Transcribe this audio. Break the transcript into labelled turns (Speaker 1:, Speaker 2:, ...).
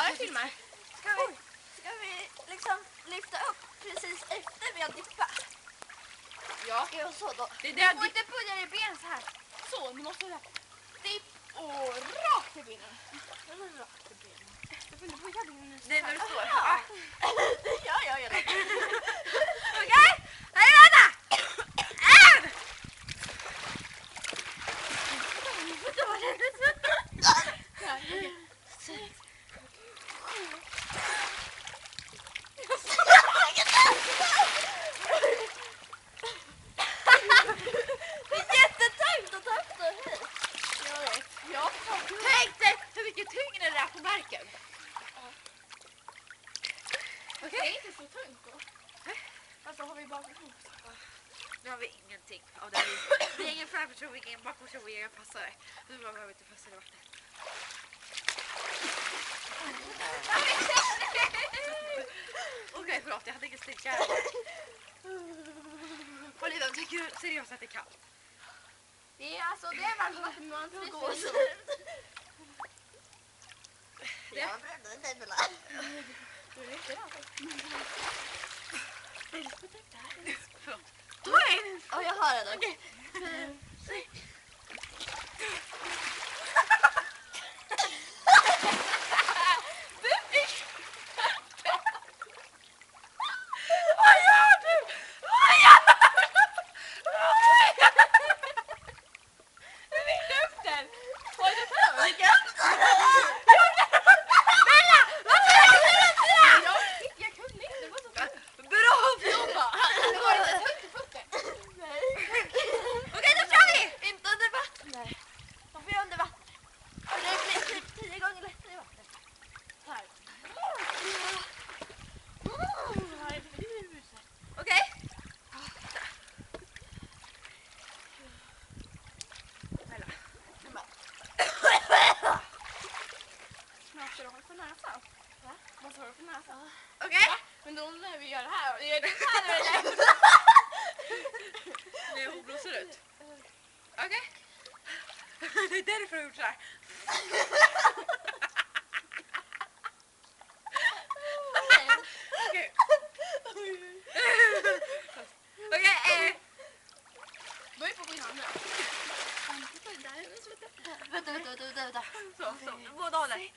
Speaker 1: Ja, jag filmar.
Speaker 2: Ska vi liksom lyfta upp precis efter vi har dippat?
Speaker 1: Ja.
Speaker 2: Ja, så då.
Speaker 1: Det är
Speaker 2: Du
Speaker 1: det
Speaker 2: får inte börja i ben så här.
Speaker 1: så, ni måste ha dipp och rakt i benen.
Speaker 2: Rakt i benen.
Speaker 1: Jag får inte böja benen.
Speaker 2: Det är när du står.
Speaker 1: Ja.
Speaker 2: Ja, jag gör det.
Speaker 1: Okej? Här är Anna!
Speaker 2: Det är jättetungt att ta upp det hit.
Speaker 1: Jag vet. Ja. Tänk dig hur mycket tyngre det är på marken. Okej?
Speaker 2: Det är inte så tungt då.
Speaker 1: Alltså har vi bara nu har vi ingenting av det. Vi är ingen framförtrovning, ingen bakåtrovning, ingen passare. Vi behöver inte passa i vattnet. Okej, förlåt, jag hade ingen sticka. Olivia, tycker du seriöst att det är kallt?
Speaker 2: Det är alltså, det är varmt men man får gå så. Jag brände dig väl.
Speaker 1: Du är inte det.
Speaker 2: Ja, jag har det.
Speaker 1: Okej. Vad gör du? Vad gör du? Du vill upp den. Vad är det för? Bella! Varför är det sådär? Jag kunde inte. Det var så bra jobbat. Det var inte högt i foten. Okej, då kör vi!
Speaker 2: Inte under vatten. Varför är jag under vatten? Det blir typ 10 gånger lättare i vatten.
Speaker 1: Här. Okej. Måste du ha för näsan?
Speaker 2: Va?
Speaker 1: Måste du ha för näsan? Okej.
Speaker 2: Men då när vi gör det här, och gör det här eller?
Speaker 1: Nu hon blåser ut. Okej. Det är därför jag har gjort så här. Okej. Okej.
Speaker 2: Börja på min hand nu. Vänta.
Speaker 1: Så, båda håller.